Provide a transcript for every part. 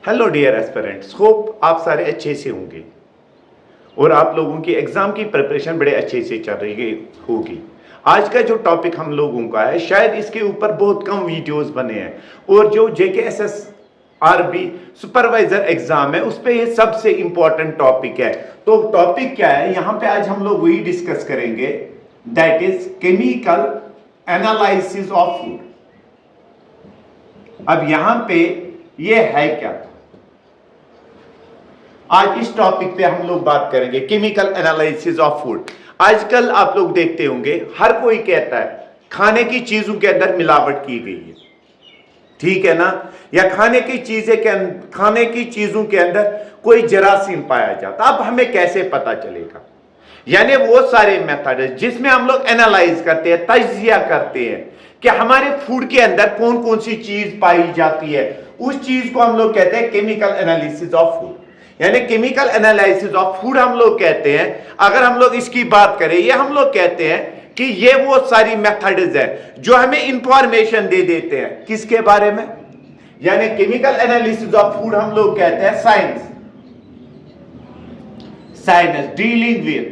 Hello dear aspirants, hope आप सारे अच्छे से होंगे और आप लोगों की एग्जाम की प्रिपरेशन बड़े अच्छे से चल रही होगी। आज का जो टॉपिक हम लोगों का है, शायद इसके ऊपर बहुत कम वीडियोस बने हैं और जो JKSSRB सुपरवाइजर एग्जाम है उस पर ये सबसे इंपॉर्टेंट टॉपिक है। तो टॉपिक क्या है यहाँ पे आज हम लोग वही डिस्कस करेंगे, that is chemical analysis of food. अब यहाँ पे ये है क्या, आज इस टॉपिक पे हम लोग बात करेंगे केमिकल एनालिसिस ऑफ फूड। आजकल आप लोग देखते होंगे हर कोई कहता है खाने की चीजों के अंदर मिलावट की गई है, ठीक है ना, या खाने की चीजों के अंदर कोई जरासीम पाया जाता। अब हमें कैसे पता चलेगा? यानी वो सारे मेथड है जिसमें हम लोग एनालाइज करते हैं, तज्जिया करते हैं कि हमारे फूड के अंदर कौन कौन सी चीज पाई जाती है। उस चीज को हम लोग कहते हैं केमिकल एनालिसिस ऑफ फूड। यानी केमिकल एनालिसिस ऑफ फूड हम लोग कहते हैं, अगर हम लोग इसकी बात करें, ये हम लोग कहते हैं कि ये वो सारी मेथड्स है जो हमें इंफॉर्मेशन दे देते हैं किसके बारे में। यानी केमिकल एनालिसिस ऑफ फूड हम लोग कहते हैं साइंस डीलिंग विद,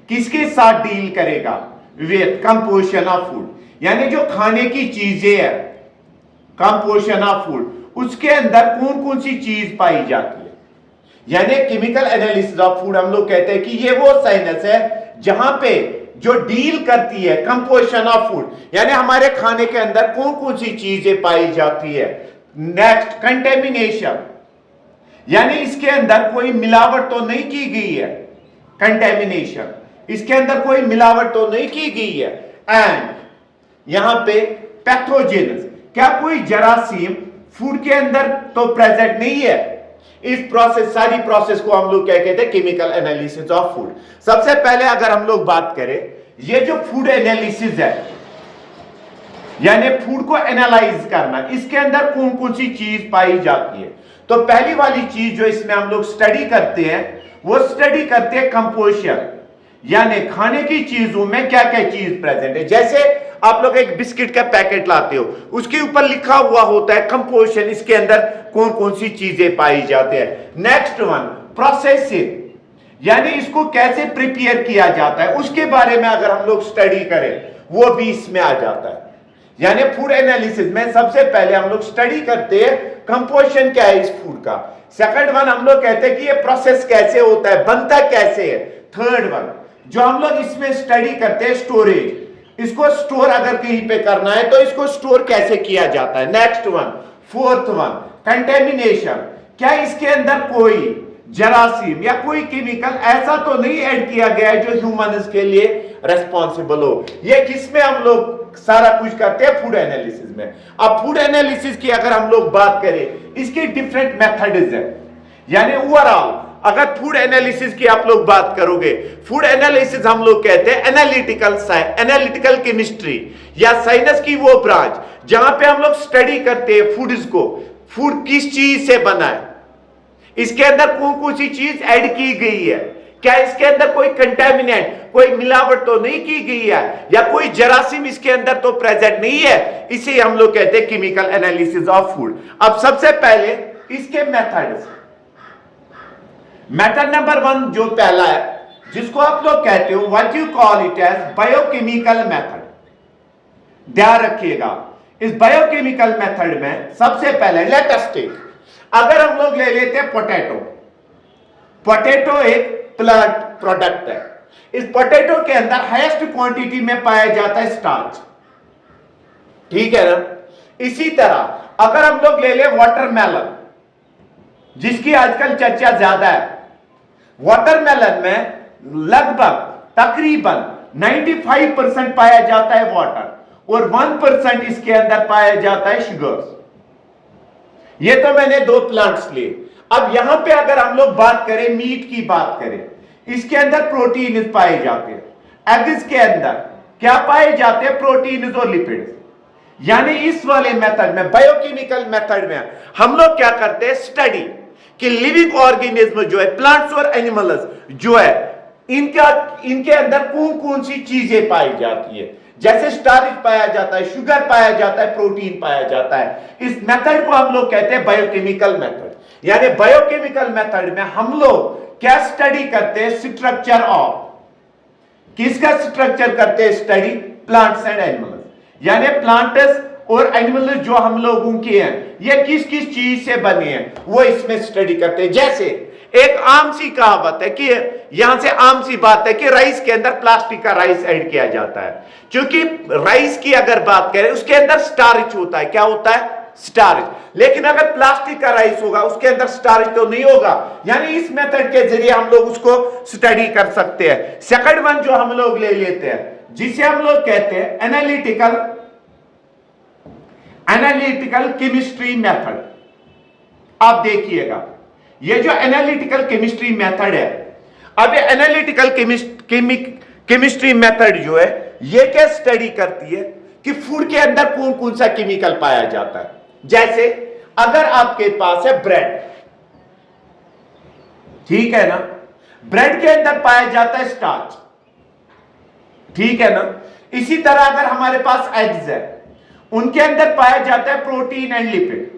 किसके साथ डील करेगा? With composition of food. यानी जो खाने की चीजें है, कंपोजिशन ऑफ फूड, उसके अंदर कौन कौन सी चीज पाई जाती है। यानी केमिकल एनालिसिस ऑफ फूड हम लोग कहते हैं कि ये वो साइंस है जहां पे जो डील करती है कंपोजिशन ऑफ फूड, यानी हमारे खाने के अंदर कौन कौन सी चीजें पाई जाती है। नेक्स्ट, कंटेमिनेशन, यानी इसके अंदर कोई मिलावट तो नहीं की गई है। कंटेमिनेशन, इसके अंदर कोई मिलावट तो नहीं की गई है। एंड यहां पे पैथोजेन, क्या कोई जरासीम फूड के अंदर तो प्रेजेंट नहीं है। इस प्रोसेस, सारी प्रोसेस को हम लोग क्या कहते हैं? Chemical analysis of food. सबसे पहले अगर हम लोग बात करें, ये जो फूड एनालिसिस है, यानी फूड को एनालाइज करना, इसके अंदर कौन कौन सी चीज पाई जाती है। तो पहली वाली चीज जो इसमें हम लोग स्टडी करते हैं, वो स्टडी करते हैं कंपोजिशन, यानी खाने की चीजों में क्या क्या चीज प्रेजेंट है। जैसे आप लोग एक बिस्किट का पैकेट लाते हो, उसके ऊपर लिखा हुआ होता है कंपोजिशन, इसके अंदर कौन कौन सी चीजें पाई जाती है। नेक्स्ट वन, प्रोसेसिंग, यानी इसको कैसे प्रिपेयर किया जाता है, उसके बारे में अगर हम लोग स्टडी करें, वो भी इसमें आ जाता है। यानी फूड एनालिसिस में सबसे पहले हम लोग स्टडी करते हैं कंपोजिशन क्या है इस फूड का। सेकंड वन, हम लोग कहते हैं कि ये प्रोसेस कैसे होता है, बनता कैसे है। थर्ड वन, जो हम लोग इसमें स्टडी करते हैं स्टोरेज, इसको स्टोर अगर कहीं पे करना है तो इसको स्टोर कैसे किया जाता है। Next one, fourth one, contamination, क्या इसके अंदर कोई जरासीम या कोई केमिकल ऐसा तो नहीं ऐड किया गया है जो ह्यूमन्स के लिए रेस्पॉन्सिबल हो। ये किसमें हम लोग सारा कुछ करते हैं? फूड एनालिसिस में। अब फूड एनालिसिस की अगर हम लोग बात करें, इसके डिफरेंट मेथड्स हैं। यानी ओवरऑल अगर फूड एनालिसिस की आप लोग बात करोगे, फूड एनालिसिस हम लोग कहते हैं एनालिटिकल केमिस्ट्री या साइंस की वो ब्रांच जहां पे हम लोग स्टडी करते हैं फूड्स को, फूड किस चीज से बना है, इसके अंदर कौन कौन सी चीज ऐड की गई है, क्या इसके अंदर कोई कंटेमिनेंट, कोई मिलावट तो नहीं की गई है, या कोई जरासीम इसके अंदर तो प्रेजेंट नहीं है। इसे हम लोग कहते हैं केमिकल एनालिसिस ऑफ फूड। अब सबसे पहले इसके मेथड्स, मेथड नंबर वन जो पहला है, जिसको आप लोग कहते हो, what you call it as biochemical method. ध्यान रखिएगा, इस बायोकेमिकल मेथड में सबसे पहले लेट अस टेक, अगर हम लोग ले लेते हैं पोटैटो एक प्लांट प्रोडक्ट है। इस पोटैटो के अंदर हाईएस्ट क्वांटिटी में पाया जाता है स्टार्च, ठीक है ना। इसी तरह अगर हम लोग ले ले वाटरमेलन, जिसकी आजकल चर्चा ज्यादा है, वाटरमेलन में लगभग तकरीबन 95% पाया जाता है वाटर और 1% इसके अंदर पाया जाता है शुगर्स। ये तो मैंने दो प्लांट्स लिए। अब यहां पे अगर हम लोग बात करें, मीट की बात करें, इसके अंदर प्रोटीन पाए जाते हैं। एग्स के अंदर क्या पाए जाते हैं? प्रोटीन और लिपिड्स। यानी इस वाले मेथड में, बायोकेमिकल मेथड में, हम लोग क्या करते हैं? स्टडी कि लिविंग ऑर्गेनिज्म जो है, प्लांट्स और एनिमल्स जो है, इनके अंदर कौन कौन सी चीजें पाई जाती है। जैसे स्टार्च पाया जाता है, शुगर पाया जाता है, प्रोटीन पाया जाता है। इस मेथड को हम लोग कहते हैं बायोकेमिकल मेथड। यानी बायोकेमिकल मेथड में हम लोग क्या स्टडी करते हैं? स्ट्रक्चर ऑफ, किसका स्ट्रक्चर करते हैं स्टडी? Plants and animals. यानी प्लांट्स और एनिमल्स जो हम लोगों के हैं ये किस किस चीज से बने हैं वो इसमें स्टडी करते हैं। जैसे एक आम सी कहावत है कि यहां से आम सी बात है कि राइस के अंदर प्लास्टिक का राइस ऐड किया जाता है, क्योंकि राइस की अगर बात करें उसके अंदर स्टार्च होता है। क्या होता है? स्टार्च। लेकिन अगर प्लास्टिक का राइस होगा उसके अंदर स्टार्च तो नहीं होगा। यानी इस मेथड के जरिए हम लोग उसको स्टडी कर सकते हैं। सेकंड वन जो हम लोग ले लेते हैं जिसे हम लोग कहते हैं एनालिटिकल केमिस्ट्री मेथड। आप देखिएगा ये जो एनालिटिकल केमिस्ट्री मेथड है, अब ये एनालिटिकल केमिस्ट्री मेथड जो है ये क्या स्टडी करती है कि फूड के अंदर कौन कौन सा केमिकल पाया जाता है। जैसे अगर आपके पास है ब्रेड, ठीक है ना, ब्रेड के अंदर पाया जाता है स्टार्च, ठीक है ना। इसी तरह अगर हमारे पास एग्स है उनके अंदर पाया जाता है प्रोटीन एंड लिपिड।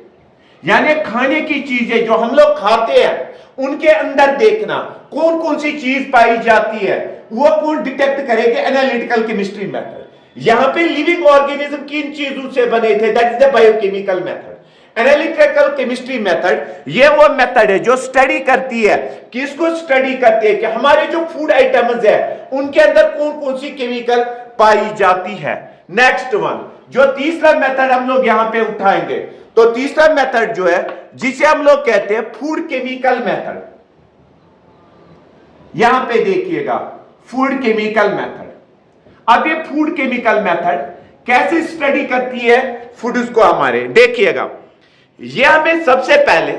यानी खाने की चीजें जो हम लोग खाते हैं उनके अंदर देखना कौन कौन सी चीज पाई जाती है वो कौन डिटेक्ट करेगा? Analytical chemistry method. यहां पे लिविंग ऑर्गेनिज्म किन चीजों से बने थे? That is the biochemical method. Analytical chemistry method ये वो मेथड है जो स्टडी करती है, किसको स्टडी करती है कि हमारे जो फूड आइटम्स है उनके अंदर कौन कौन सी केमिकल पाई जाती है। नेक्स्ट वन जो तीसरा मेथड हम लोग यहां पे उठाएंगे, तो तीसरा मेथड जो है जिसे हम लोग कहते हैं फूड केमिकल मेथड। यहां पे देखिएगा फूड केमिकल मेथड। अब ये फूड केमिकल मेथड कैसे स्टडी करती है फूड्स को हमारे? देखिएगा ये हमें सबसे पहले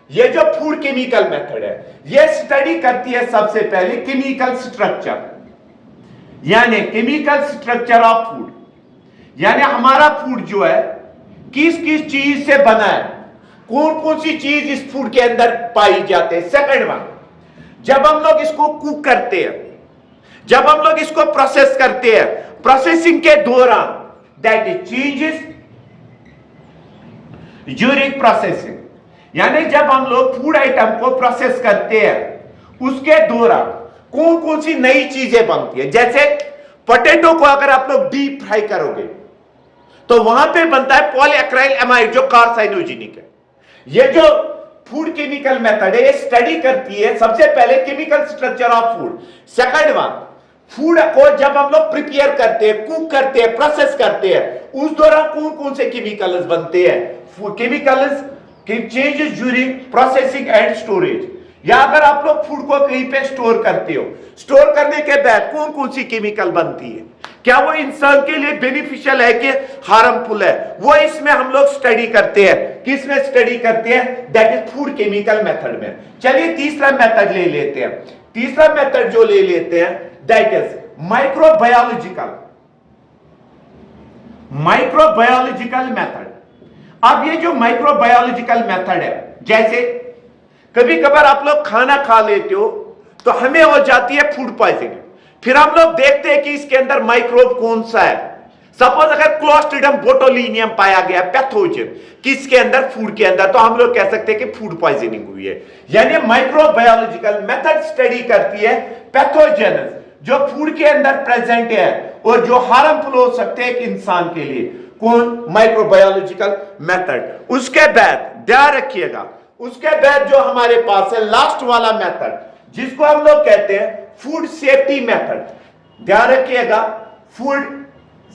ये जो फूड केमिकल मेथड है ये स्टडी करती है सबसे पहले केमिकल स्ट्रक्चर, यानी केमिकल स्ट्रक्चर ऑफ फूड। यानी हमारा फूड जो है किस किस चीज से बना है, कौन कौन सी चीज इस फूड के अंदर पाई जाती है। सेकंड वन जब हम लोग इसको कुक करते हैं, जब हम लोग इसको प्रोसेस करते हैं, प्रोसेसिंग के दौरान that is changes during processing. यानी जब हम लोग फूड आइटम को प्रोसेस करते हैं उसके दौरान कौन कौन सी नई चीजें बनती है। जैसे पोटैटो को अगर आप लोग डीप फ्राई करोगे तो वहां पे बनता है पॉलीएक्राइल एमाइड जो कार्साइनोजेनिक है। ये जो फूड केमिकल मेथड है ये स्टडी करती है सबसे पहले chemical structure of food. Second one food को जब हम लोग प्रिपेयर करते हैं, कुक करते हैं, प्रोसेस करते हैं उस दौरान कौन कौन से केमिकल्स बनते हैं, chemicals changes during processing and storage. या अगर आप लोग फूड को कहीं पे स्टोर करते हो, स्टोर करने के बाद कौन कौन सी केमिकल बनती है, क्या वो इंसान के लिए बेनिफिशियल है कि हार्मफुल है, वो इसमें हम लोग स्टडी करते हैं। किसमें स्टडी करते हैं? That is food chemical method में। चलिए तीसरा मेथड ले लेते हैं। तीसरा मेथड जो ले लेते हैं दैट इज माइक्रोबायोलॉजिकल मेथड। अब ये जो माइक्रोबायोलॉजिकल मेथड है, जैसे कभी कभार आप लोग खाना खा लेते हो तो हमें हो जाती है फूड पॉइजनिंग, फिर हम लोग देखते हैं कि इसके अंदर माइक्रोब कौन सा है। सपोज अगर क्लोस्ट्रिडियम बोटुलिनियम पाया गया पैथोजन किसके अंदर? फूड के अंदर, तो हम लोग कह सकते हैं कि फूड पॉइजनिंग हुई है। यानी माइक्रोबायोलॉजिकल मेथड स्टडी करती है पैथोजन जो फूड के अंदर प्रेजेंट है और जो हार्मफुल हो सकते हैं एक इंसान के लिए। कौन? Microbiological method. उसके बाद ध्यान रखिएगा, उसके बाद जो हमारे पास है लास्ट वाला मेथड जिसको हम लोग कहते हैं फूड सेफ्टी मेथड। ध्यान रखिएगा फूड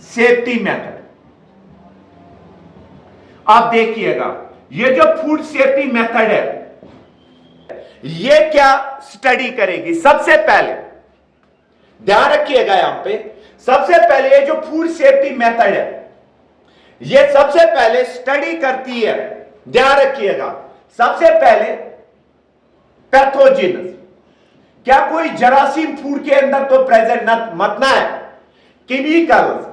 सेफ्टी मेथड। आप देखिएगा ये जो फूड सेफ्टी मेथड है ये क्या स्टडी करेगी? सबसे पहले ध्यान रखिएगा यहां पे सबसे पहले ये जो फूड सेफ्टी मेथड है ये सबसे पहले स्टडी करती है, ध्यान रखिएगा, सबसे पहले पैथोजेन। क्या कोई जरासीम फूड के अंदर तो प्रेजेंट मत ना है। केमिकल्स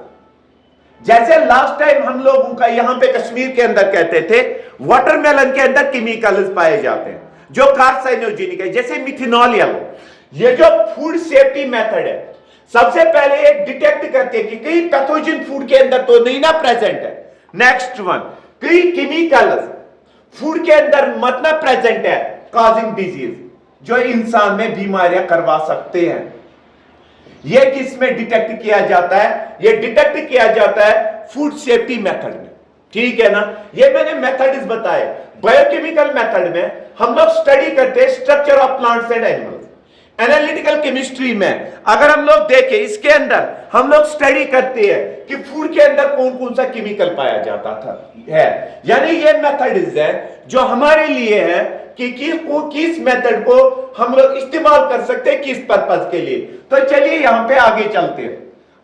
जैसे लास्ट टाइम हम लोगों का यहां पे कश्मीर के अंदर कहते थे वाटरमेलन के अंदर केमिकल्स पाए जाते हैं जो कार्साइनोजेनिक है, जैसे मिथेनॉल येलो। ये जो फूड सेफ्टी मेथड है सबसे पहले ये डिटेक्ट करते हैं कि कई पैथोजन फूड के अंदर तो नहीं ना प्रेजेंट है। नेक्स्ट वन, कई केमिकल्स फूड के अंदर मतलब प्रेजेंट है कॉजिंग डिजीज, जो इंसान में बीमारियां करवा सकते हैं। यह किस में डिटेक्ट किया जाता है? यह डिटेक्ट किया जाता है फूड सेफ्टी मेथड में, ठीक है ना। ये मैंने मेथड्स बताए। बायोकेमिकल मेथड में हम लोग स्टडी करते हैं structure of plants and animals. Analytical chemistry में अगर हम लोग देखें, इसके अंदर हम लोग स्टडी करते हैं कि फूड के अंदर कौन कौन सा केमिकल पाया जाता है। यानी ये मेथड्स है जो हमारे लिए है कि किस मेथड को हम लोग इस्तेमाल कर सकते हैं किस पर्पज के लिए। तो चलिए यहां पे आगे चलते हैं।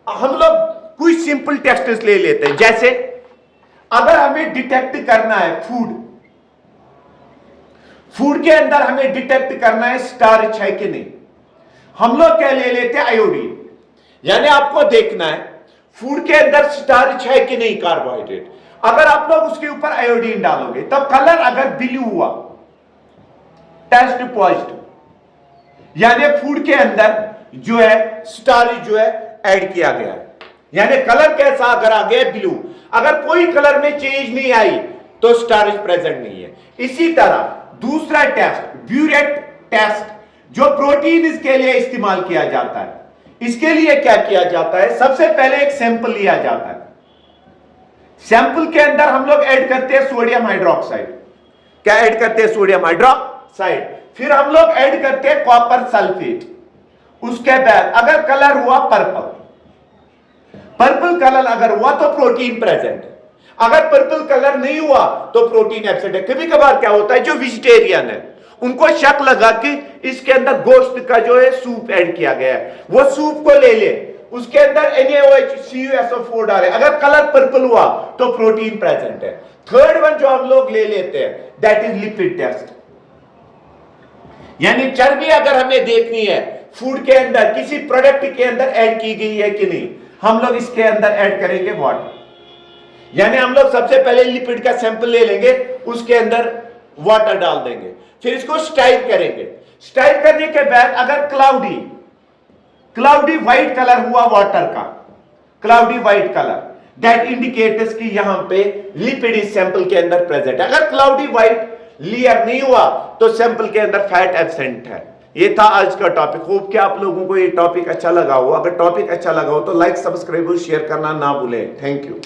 हम लोग कुछ सिंपल टेस्ट्स ले लेते हैं। जैसे अगर हमें डिटेक्ट करना है फूड के अंदर हमें डिटेक्ट करना है स्टार्च है कि नहीं, हम लोग क्या ले लेते हैं? आयोडीन। यानी आपको देखना है फूड के अंदर स्टार्च है कि नहीं, कार्बोहाइड्रेट। अगर आप लोग उसके ऊपर आयोडीन डालोगे तब कलर अगर ब्लू हुआ, टेस्ट पॉजिटिव, यानी फूड के अंदर जो है स्टार्च जो है ऐड किया गया है। यानी कलर कैसा अगर आ गया ब्लू, अगर कोई कलर में चेंज नहीं आई तो स्टार्च प्रेजेंट नहीं है। इसी तरह दूसरा टेस्ट ब्यूरेट टेस्ट, जो प्रोटीन इसके लिए इस्तेमाल किया जाता है। इसके लिए क्या किया जाता है? सबसे पहले एक सैंपल लिया जाता है। सैंपल के अंदर हम लोग ऐड करते हैं सोडियम हाइड्रोक्साइड। क्या ऐड करते हैं? Sodium hydroxide. फिर हम लोग ऐड करते हैं कॉपर सल्फेट। उसके बाद अगर कलर हुआ पर्पल कलर अगर हुआ तो प्रोटीन प्रेजेंट है। अगर पर्पल कलर नहीं हुआ तो प्रोटीन एब्सेंट है। कभी कभार क्या होता है, जो वेजिटेरियन है उनको शक लगा कि इसके अंदर गोश्त का जो है सूप ऐड किया गया है, वो सूप को ले ले, उसके अंदर NaOH डाले, अगर कलर पर्पल हुआ तो प्रोटीन प्रेजेंट है। थर्ड वन जो हम लोग ले लेते हैं दैट इज लिपिड टेस्ट। यानी चर्बी अगर हमें देखनी है फूड के अंदर किसी प्रोडक्ट के अंदर ऐड की गई है कि नहीं, हम लोग इसके अंदर ऐड करेंगे वाटर। यानी हम लोग सबसे पहले लिपिड का सैंपल ले लेंगे, उसके अंदर वाटर डाल देंगे, फिर इसको स्टाइल करेंगे। स्टाइल करने के बाद अगर क्लाउडी व्हाइट कलर हुआ वाटर का, cloudy white colour, that indicates कि यहां पे लिपिड इस सैंपल के अंदर प्रेजेंट है। अगर क्लाउडी व्हाइट लेयर नहीं हुआ तो सैंपल के अंदर फैट एब्सेंट है। ये था आज का टॉपिक। होप कि आप लोगों को ये टॉपिक अच्छा लगा हो। अगर टॉपिक अच्छा लगा हो तो लाइक, सब्सक्राइब और शेयर करना ना भूलें। Thank you.